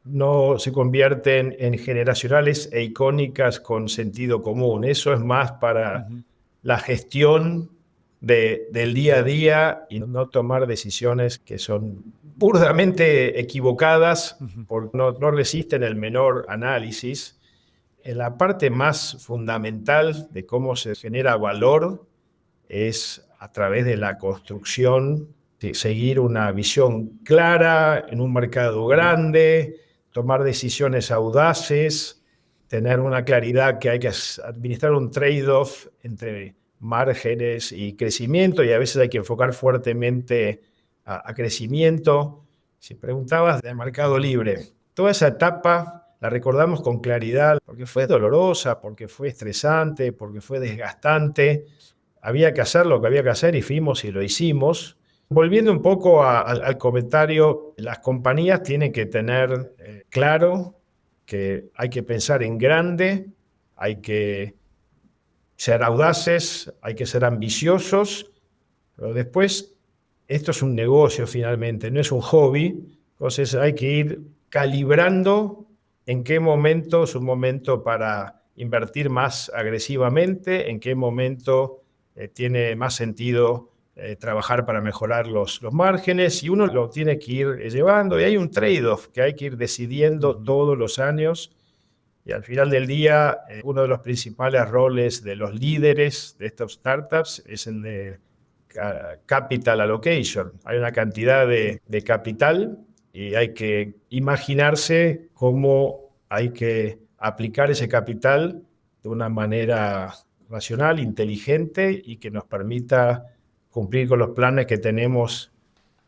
no se convierten en generacionales e icónicas con sentido común. Eso es más para la gestión del día a día y no tomar decisiones que son burdamente equivocadas porque no resisten el menor análisis. En la parte más fundamental de cómo se genera valor es a través de la construcción, de seguir una visión clara en un mercado grande, tomar decisiones audaces, tener una claridad que hay que administrar un trade-off entre márgenes y crecimiento, y a veces hay que enfocar fuertemente a crecimiento. Si preguntabas del Mercado Libre, toda esa etapa la recordamos con claridad porque fue dolorosa, porque fue estresante, porque fue desgastante. Había que hacer lo que había que hacer y fuimos y lo hicimos. Volviendo un poco al comentario, las compañías tienen que tener claro que hay que pensar en grande, hay que ser audaces, hay que ser ambiciosos, pero después esto es un negocio finalmente, no es un hobby, entonces hay que ir calibrando en qué momento es un momento para invertir más agresivamente, en qué momento tiene más sentido trabajar para mejorar los márgenes, y uno lo tiene que ir llevando, y hay un trade-off que hay que ir decidiendo todos los años, y al final del día uno de los principales roles de los líderes de estas startups es el de capital allocation. Hay una cantidad de capital y hay que imaginarse cómo hay que aplicar ese capital de una manera racional, inteligente y que nos permita cumplir con los planes que tenemos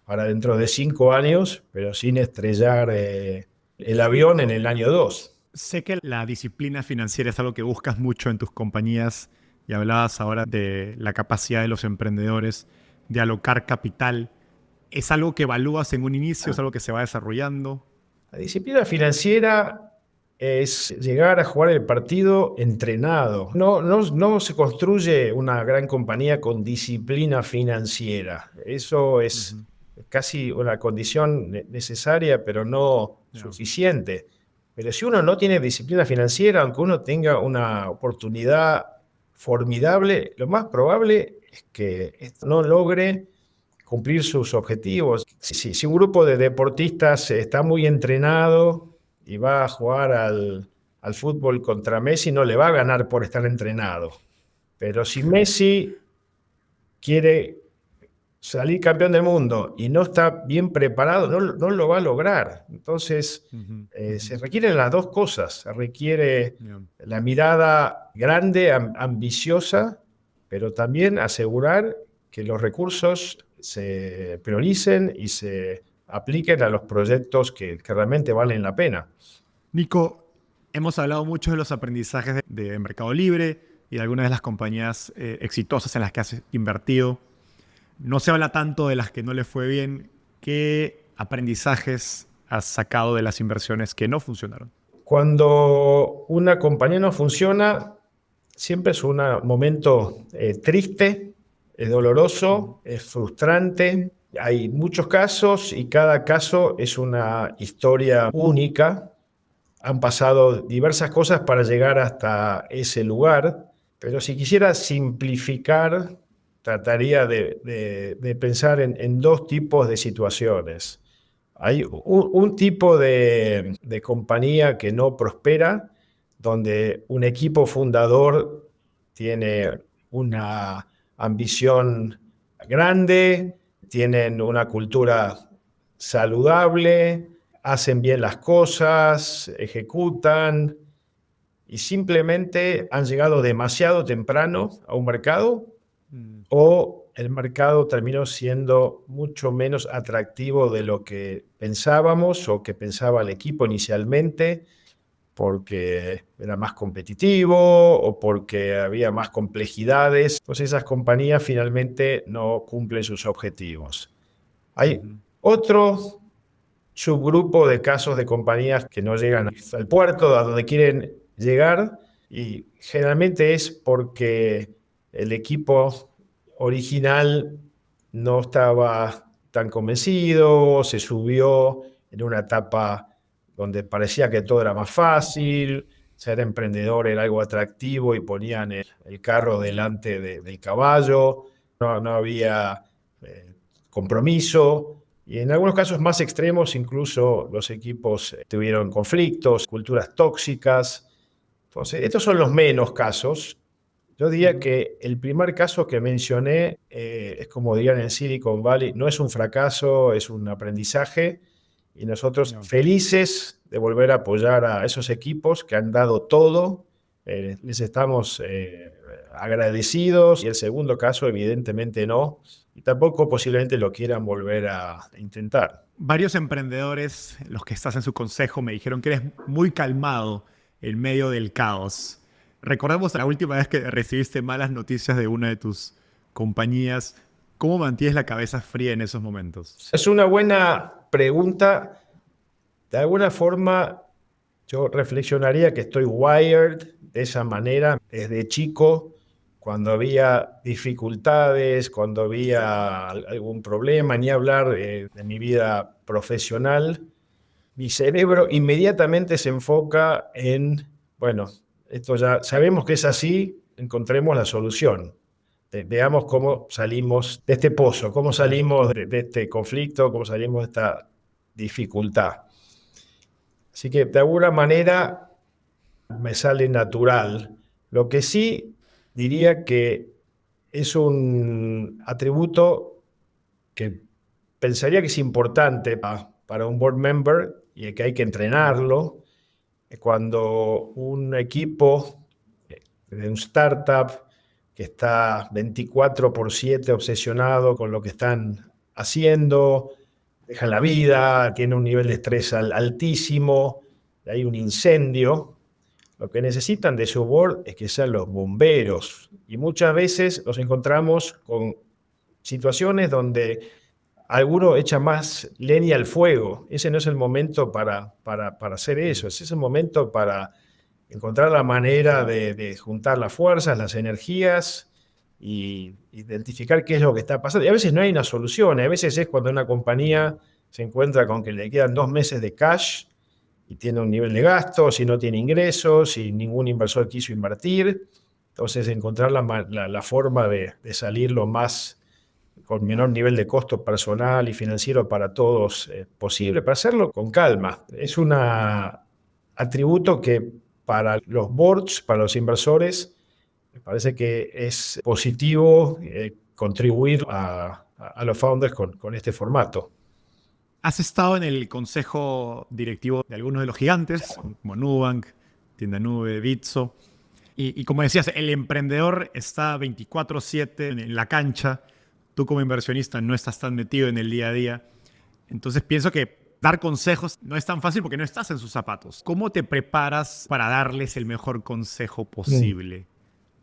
para dentro de 5 años, pero sin estrellar el avión en el año 2. Sé que la disciplina financiera es algo que buscas mucho en tus compañías y hablabas ahora de la capacidad de los emprendedores de alocar capital, ¿es algo que evalúas en un inicio, es algo que se va desarrollando? La disciplina financiera es llegar a jugar el partido entrenado. No se construye una gran compañía con disciplina financiera. Eso es casi una condición necesaria, pero no suficiente. Pero si uno no tiene disciplina financiera, aunque uno tenga una oportunidad formidable, lo más probable es que esto no logre cumplir sus objetivos. Si un grupo de deportistas está muy entrenado y va a jugar al fútbol contra Messi, no le va a ganar por estar entrenado. Pero si Messi quiere salir campeón del mundo y no está bien preparado, no lo va a lograr. Entonces, se requieren las dos cosas. Se requiere la mirada grande, ambiciosa, pero también asegurar que los recursos se prioricen y se apliquen a los proyectos que realmente valen la pena. Nico, hemos hablado mucho de los aprendizajes de Mercado Libre y de algunas de las compañías exitosas en las que has invertido. No se habla tanto de las que no le fue bien. ¿Qué aprendizajes has sacado de las inversiones que no funcionaron? Cuando una compañía no funciona, siempre es un momento triste, es doloroso, es frustrante. Hay muchos casos y cada caso es una historia única. Han pasado diversas cosas para llegar hasta ese lugar, pero si quisiera simplificar, trataría de pensar en dos tipos de situaciones. Hay un tipo de compañía que no prospera, donde un equipo fundador tiene una ambición grande, tienen una cultura saludable, hacen bien las cosas, ejecutan y simplemente han llegado demasiado temprano a un mercado o el mercado terminó siendo mucho menos atractivo de lo que pensábamos o que pensaba el equipo inicialmente, porque era más competitivo o porque había más complejidades. Entonces esas compañías finalmente no cumplen sus objetivos. Hay otro subgrupo de casos de compañías que no llegan al puerto a donde quieren llegar y generalmente es porque el equipo original no estaba tan convencido, se subió en una etapa donde parecía que todo era más fácil, ser emprendedor era algo atractivo y ponían el carro delante del caballo, no había compromiso. Y en algunos casos más extremos, incluso los equipos tuvieron conflictos, culturas tóxicas. Entonces, estos son los menos casos. Yo diría que el primer caso que mencioné es como dirían en Silicon Valley, no es un fracaso, es un aprendizaje. Y nosotros felices de volver a apoyar a esos equipos que han dado todo. Les estamos agradecidos. Y el segundo caso, evidentemente no. Y tampoco posiblemente lo quieran volver a intentar. Varios emprendedores, los que estás en su consejo, me dijeron que eres muy calmado en medio del caos. Recordemos la última vez que recibiste malas noticias de una de tus compañías. ¿Cómo mantienes la cabeza fría en esos momentos? Es una buena pregunta. De alguna forma, yo reflexionaría que estoy wired de esa manera desde chico. Cuando había dificultades, cuando había algún problema, ni hablar de mi vida profesional, mi cerebro inmediatamente se enfoca en, bueno, esto ya sabemos que es así, encontremos la solución. Veamos cómo salimos de este pozo, cómo salimos de este conflicto, cómo salimos de esta dificultad. Así que de alguna manera me sale natural. Lo que sí diría que es un atributo que pensaría que es importante para un board member y que hay que entrenarlo. Cuando un equipo de un startup que está 24/7 obsesionado con lo que están haciendo, dejan la vida, tiene un nivel de estrés altísimo, hay un incendio. Lo que necesitan de su board es que sean los bomberos. Y muchas veces nos encontramos con situaciones donde alguno echa más leña al fuego. Ese no es el momento para hacer eso. Ese es el momento para encontrar la manera de juntar las fuerzas, las energías y identificar qué es lo que está pasando. Y a veces no hay una solución. A veces es cuando una compañía se encuentra con que le quedan 2 meses de cash y tiene un nivel de gastos y no tiene ingresos y ningún inversor quiso invertir. Entonces, encontrar la forma de salir con menor nivel de costo personal y financiero para todos posible, para hacerlo con calma. Es un atributo que para los boards, para los inversores, me parece que es positivo contribuir a los founders con este formato. Has estado en el consejo directivo de algunos de los gigantes, como Nubank, Tienda Nube, Bitso. Y como decías, el emprendedor está 24/7 en la cancha. Tú como inversionista no estás tan metido en el día a día. Entonces pienso que dar consejos no es tan fácil porque no estás en sus zapatos. ¿Cómo te preparas para darles el mejor consejo posible?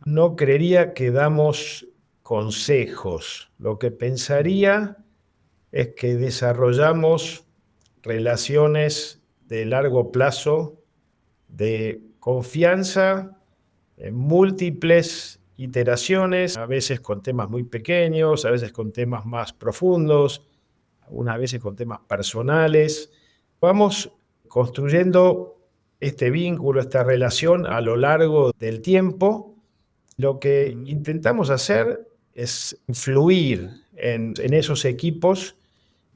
No creería que damos consejos. Lo que pensaría es que desarrollamos relaciones de largo plazo, de confianza, en múltiples iteraciones, a veces con temas muy pequeños, a veces con temas más profundos, algunas veces con temas personales. Vamos construyendo este vínculo, esta relación a lo largo del tiempo. Lo que intentamos hacer es influir en esos equipos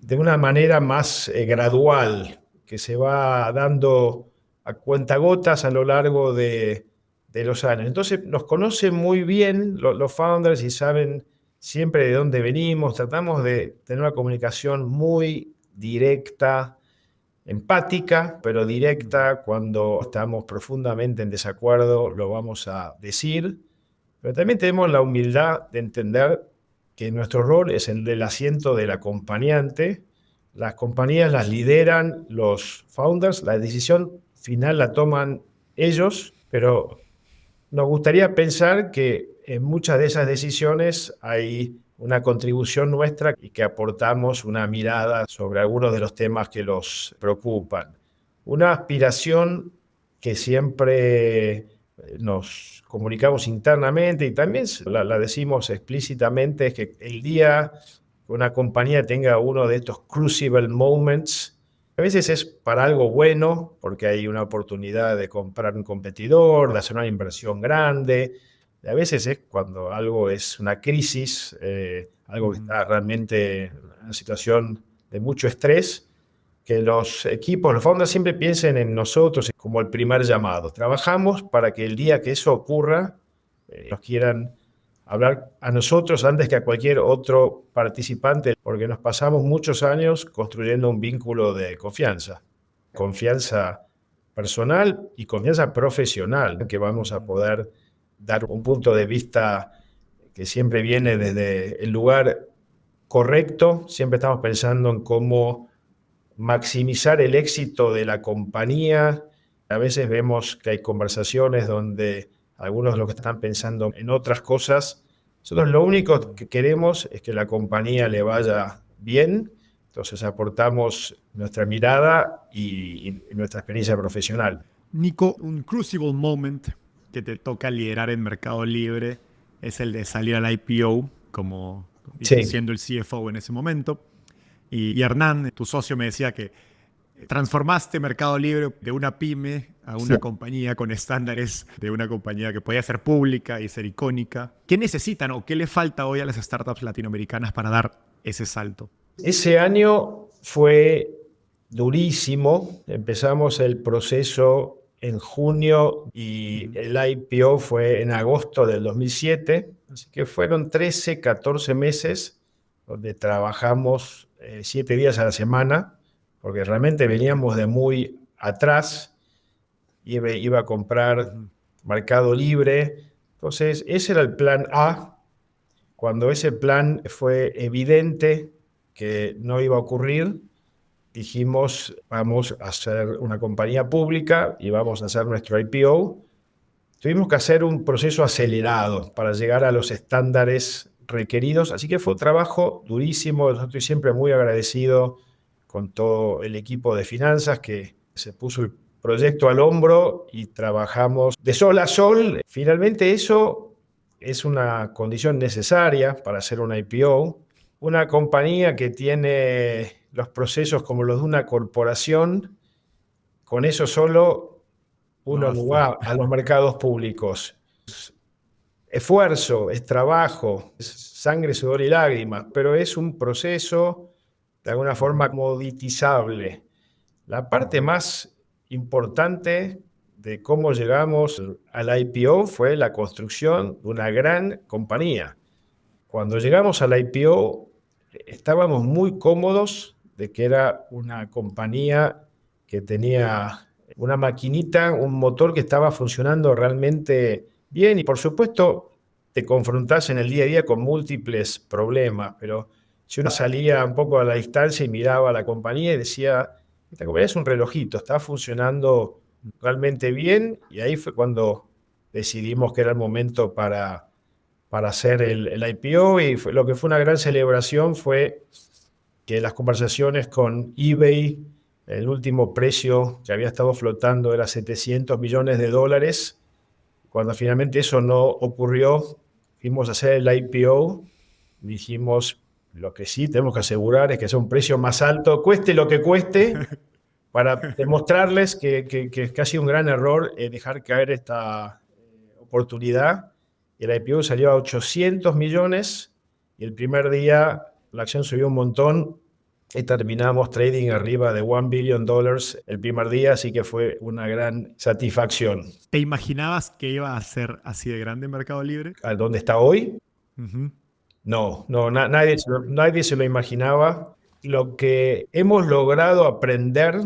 de una manera más gradual, que se va dando a cuentagotas a lo largo de los años. Entonces nos conocen muy bien los founders y saben siempre de dónde venimos. Tratamos de tener una comunicación muy directa, empática, pero directa. Cuando estamos profundamente en desacuerdo lo vamos a decir, pero también tenemos la humildad de entender que nuestro rol es el del asiento del acompañante. Las compañías las lideran los founders, la decisión final la toman ellos, pero nos gustaría pensar que en muchas de esas decisiones hay una contribución nuestra y que aportamos una mirada sobre algunos de los temas que los preocupan. Una aspiración que siempre nos comunicamos internamente y también la decimos explícitamente es que el día que una compañía tenga uno de estos crucible moments, a veces es para algo bueno, porque hay una oportunidad de comprar un competidor, de hacer una inversión grande. Y a veces es cuando algo es una crisis, algo que está realmente en una situación de mucho estrés, que los equipos, los founders siempre piensen en nosotros como el primer llamado. Trabajamos para que el día que eso ocurra, nos quieran hablar a nosotros antes que a cualquier otro participante, porque nos pasamos muchos años construyendo un vínculo de confianza. Confianza personal y confianza profesional, que vamos a poder dar un punto de vista que siempre viene desde el lugar correcto. Siempre estamos pensando en cómo maximizar el éxito de la compañía. A veces vemos que hay conversaciones donde algunos de los que están pensando en otras cosas. Nosotros lo único que queremos es que la compañía le vaya bien, entonces aportamos nuestra mirada y nuestra experiencia profesional. Nico, un crucible moment que te toca liderar en Mercado Libre es el de salir al IPO, como siendo el CFO en ese momento. Y Hernán, tu socio, me decía que transformaste Mercado Libre de una pyme a una compañía con estándares de una compañía que podía ser pública y ser icónica. ¿Qué necesitan o qué le falta hoy a las startups latinoamericanas para dar ese salto? Ese año fue durísimo. Empezamos el proceso en junio y el IPO fue en agosto del 2007. Así que fueron 13, 14 meses donde trabajamos 7 días a la semana, porque realmente veníamos de muy atrás. Iba a comprar Mercado Libre. Entonces, ese era el plan A. Cuando ese plan fue evidente que no iba a ocurrir, dijimos, vamos a hacer una compañía pública y vamos a hacer nuestro IPO. Tuvimos que hacer un proceso acelerado para llegar a los estándares requeridos. Así que fue un trabajo durísimo. Yo estoy siempre muy agradecido con todo el equipo de finanzas que se puso el proyecto al hombro y trabajamos de sol a sol. Finalmente eso es una condición necesaria para hacer una IPO. Una compañía que tiene los procesos como los de una corporación, con eso solo uno no va a los mercados públicos. Es esfuerzo, es trabajo, es sangre, sudor y lágrimas, pero es un proceso de alguna forma comoditizable. La parte más importante de cómo llegamos al IPO fue la construcción de una gran compañía. Cuando llegamos al IPO estábamos muy cómodos de que era una compañía que tenía una maquinita, un motor que estaba funcionando realmente bien y por supuesto te confrontás en el día a día con múltiples problemas, pero si uno salía un poco a la distancia y miraba a la compañía y decía, esta compañía es un relojito, está funcionando realmente bien y ahí fue cuando decidimos que era el momento para hacer el IPO y lo que fue una gran celebración fue que las conversaciones con eBay, el último precio que había estado flotando era $700 millones. Cuando finalmente eso no ocurrió, fuimos a hacer el IPO, dijimos, lo que sí tenemos que asegurar es que sea un precio más alto, cueste lo que cueste, para demostrarles que ha sido un gran error dejar caer esta oportunidad. El IPO salió a 800 millones y el primer día la acción subió un montón y terminamos trading arriba de $1 billion el primer día, así que fue una gran satisfacción. ¿Te imaginabas que iba a ser así de grande Mercado Libre? ¿A dónde está hoy? Uh-huh. No, nadie se lo imaginaba. Lo que hemos logrado aprender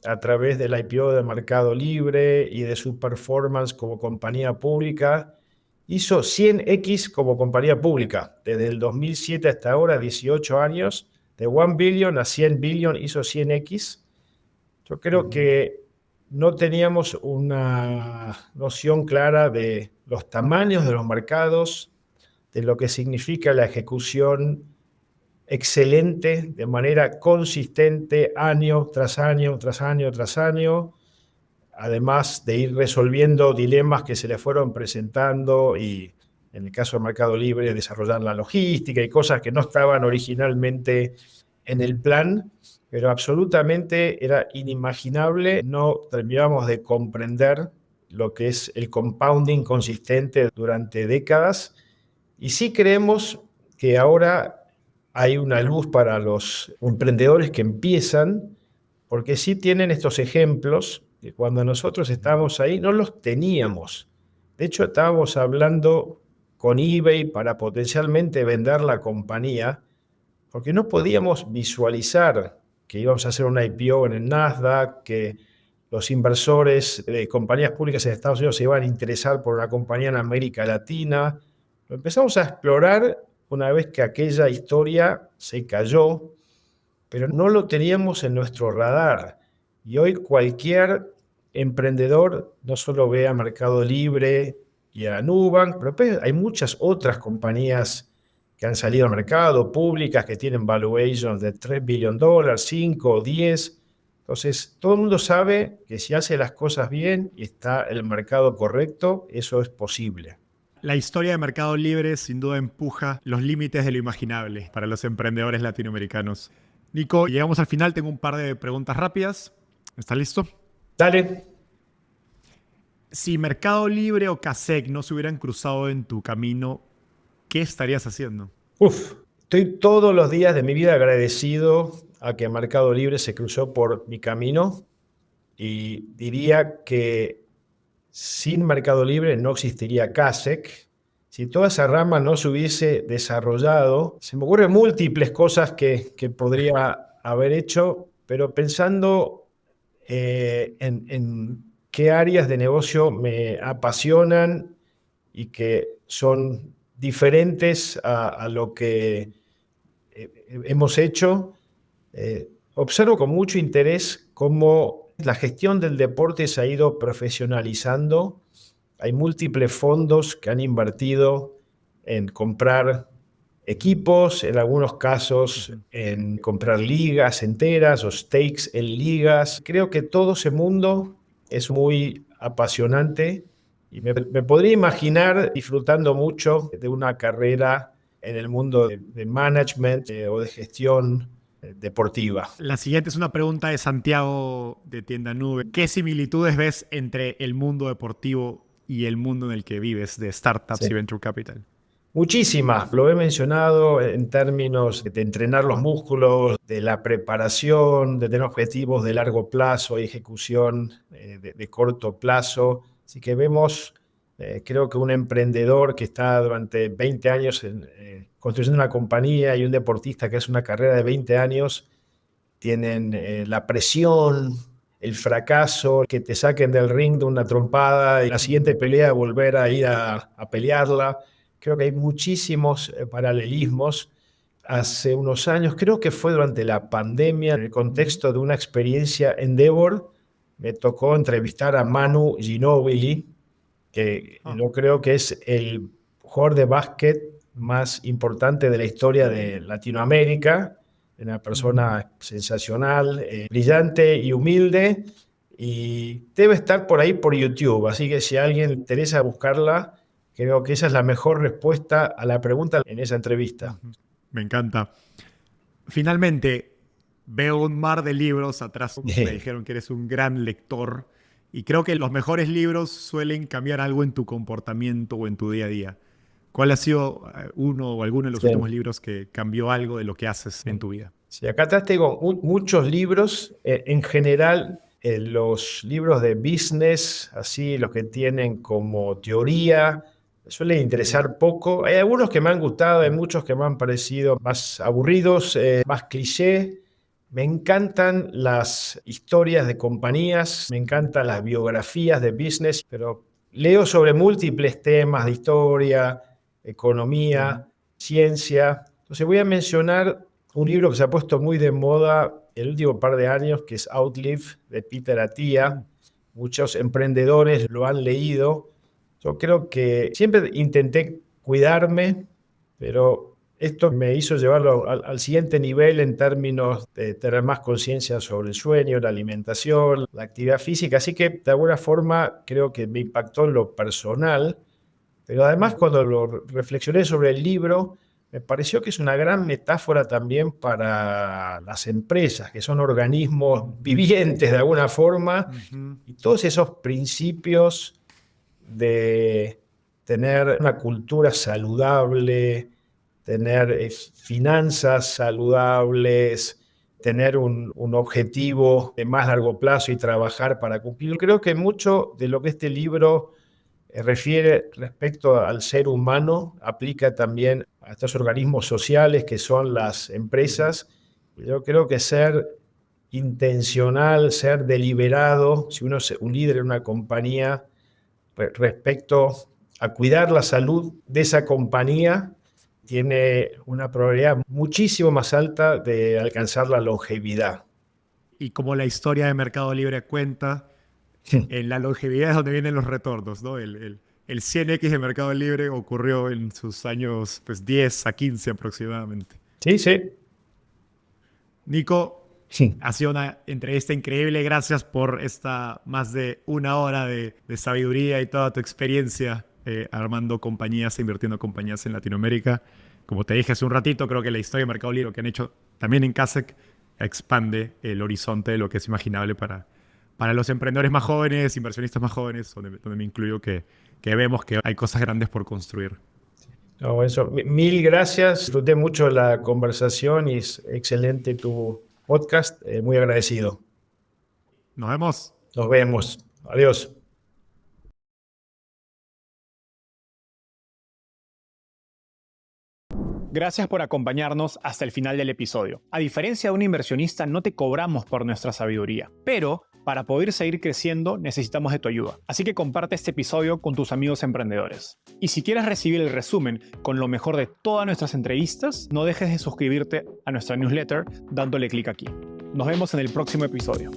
a través del IPO de Mercado Libre y de su performance como compañía pública, hizo 100x como compañía pública. Desde el 2007 hasta ahora, 18 años, de 1 billion a 100 billion hizo 100x. Yo creo que no teníamos una noción clara de los tamaños de los mercados, de lo que significa la ejecución excelente, de manera consistente, año tras año, tras año, tras año, además de ir resolviendo dilemas que se le fueron presentando y, en el caso del Mercado Libre, desarrollar la logística y cosas que no estaban originalmente en el plan, pero absolutamente era inimaginable. No terminábamos de comprender lo que es el compounding consistente durante décadas y sí creemos que ahora hay una luz para los emprendedores que empiezan, porque sí tienen estos ejemplos que cuando nosotros estábamos ahí no los teníamos. De hecho, estábamos hablando con eBay para potencialmente vender la compañía, porque no podíamos visualizar que íbamos a hacer una IPO en el Nasdaq, que los inversores de compañías públicas en Estados Unidos se iban a interesar por una compañía en América Latina. Lo empezamos a explorar una vez que aquella historia se cayó, pero no lo teníamos en nuestro radar. Y hoy cualquier emprendedor no solo ve a Mercado Libre y a Nubank, pero hay muchas otras compañías que han salido al mercado, públicas, que tienen valuations de $3 billion, 5, 10. Entonces, todo el mundo sabe que si hace las cosas bien y está el mercado correcto, eso es posible. La historia de Mercado Libre sin duda empuja los límites de lo imaginable para los emprendedores latinoamericanos. Nico, llegamos al final, tengo un par de preguntas rápidas. ¿Estás listo? Dale. Si Mercado Libre o Kasek no se hubieran cruzado en tu camino, ¿qué estarías haciendo? Estoy todos los días de mi vida agradecido a que Mercado Libre se cruzó por mi camino y diría que sin Mercado Libre no existiría Kasek. Si toda esa rama no se hubiese desarrollado, se me ocurren múltiples cosas que podría haber hecho, pero pensando en qué áreas de negocio me apasionan y que son diferentes a lo que hemos hecho, observo con mucho interés cómo la gestión del deporte se ha ido profesionalizando. Hay múltiples fondos que han invertido en comprar equipos, en algunos casos en comprar ligas enteras o stakes en ligas. Creo que todo ese mundo es muy apasionante y me podría imaginar disfrutando mucho de una carrera en el mundo de management o de gestión deportiva. La siguiente es una pregunta de Santiago de Tienda Nube. ¿Qué similitudes ves entre el mundo deportivo y el mundo en el que vives de startups y venture capital? Muchísimas, lo he mencionado en términos de entrenar los músculos, de la preparación, de tener objetivos de largo plazo y ejecución de corto plazo. Así que vemos, creo que un emprendedor que está durante 20 años construyendo una compañía y un deportista que hace una carrera de 20 años, tienen la presión, el fracaso, que te saquen del ring de una trompada y la siguiente pelea volver a ir a pelearla. Creo que hay muchísimos paralelismos. Hace unos años, creo que fue durante la pandemia, en el contexto de una experiencia Endeavor, me tocó entrevistar a Manu Ginóbili, que yo creo que es el jugador de básquet más importante de la historia de Latinoamérica, una persona sensacional, brillante y humilde, y debe estar por ahí por YouTube, así que si a alguien le interesa buscarla, creo que esa es la mejor respuesta a la pregunta en esa entrevista. Me encanta. Finalmente, veo un mar de libros atrás. Me dijeron que eres un gran lector y creo que los mejores libros suelen cambiar algo en tu comportamiento o en tu día a día. ¿Cuál ha sido uno o alguno de los últimos libros que cambió algo de lo que haces en tu vida? Sí, acá atrás tengo muchos libros. En general, los libros de business, así los que tienen como teoría, suelen interesar poco. Hay algunos que me han gustado, hay muchos que me han parecido más aburridos, más cliché. Me encantan las historias de compañías, me encantan las biografías de business, pero leo sobre múltiples temas de historia, economía, ciencia. Entonces voy a mencionar un libro que se ha puesto muy de moda el último par de años, que es Outlive, de Peter Attia. Muchos emprendedores lo han leído. Yo creo que siempre intenté cuidarme, pero esto me hizo llevarlo al siguiente nivel en términos de tener más conciencia sobre el sueño, la alimentación, la actividad física. Así que de alguna forma creo que me impactó en lo personal, pero además cuando lo reflexioné sobre el libro, me pareció que es una gran metáfora también para las empresas, que son organismos vivientes de alguna forma, y todos esos principios de tener una cultura saludable, tener finanzas saludables, tener un objetivo de más largo plazo y trabajar para cumplirlo. Creo que mucho de lo que este libro refiere respecto al ser humano aplica también a estos organismos sociales que son las empresas. Yo creo que ser intencional, ser deliberado, si uno es un líder en una compañía, respecto a cuidar la salud de esa compañía, tiene una probabilidad muchísimo más alta de alcanzar la longevidad. Y como la historia de Mercado Libre cuenta, en la longevidad es donde vienen los retornos, ¿no? El 100X de Mercado Libre ocurrió en sus años 10 a 15 aproximadamente. Sí, sí. Nico, ha sido una entrevista increíble. Gracias por esta más de una hora de sabiduría y toda tu experiencia armando compañías e invirtiendo compañías en Latinoamérica. Como te dije hace un ratito, creo que la historia de Mercado Libre, lo que han hecho también en Kasek, expande el horizonte de lo que es imaginable para los emprendedores más jóvenes, inversionistas más jóvenes, donde me incluyo, que vemos que hay cosas grandes por construir. No, eso. Mil gracias. Disfruté mucho la conversación y es excelente tu podcast. Muy agradecido. Nos vemos. Nos vemos. Adiós. Gracias por acompañarnos hasta el final del episodio. A diferencia de un inversionista, no te cobramos por nuestra sabiduría, pero para poder seguir creciendo necesitamos de tu ayuda. Así que comparte este episodio con tus amigos emprendedores. Y si quieres recibir el resumen con lo mejor de todas nuestras entrevistas, no dejes de suscribirte a nuestra newsletter dándole clic aquí. Nos vemos en el próximo episodio.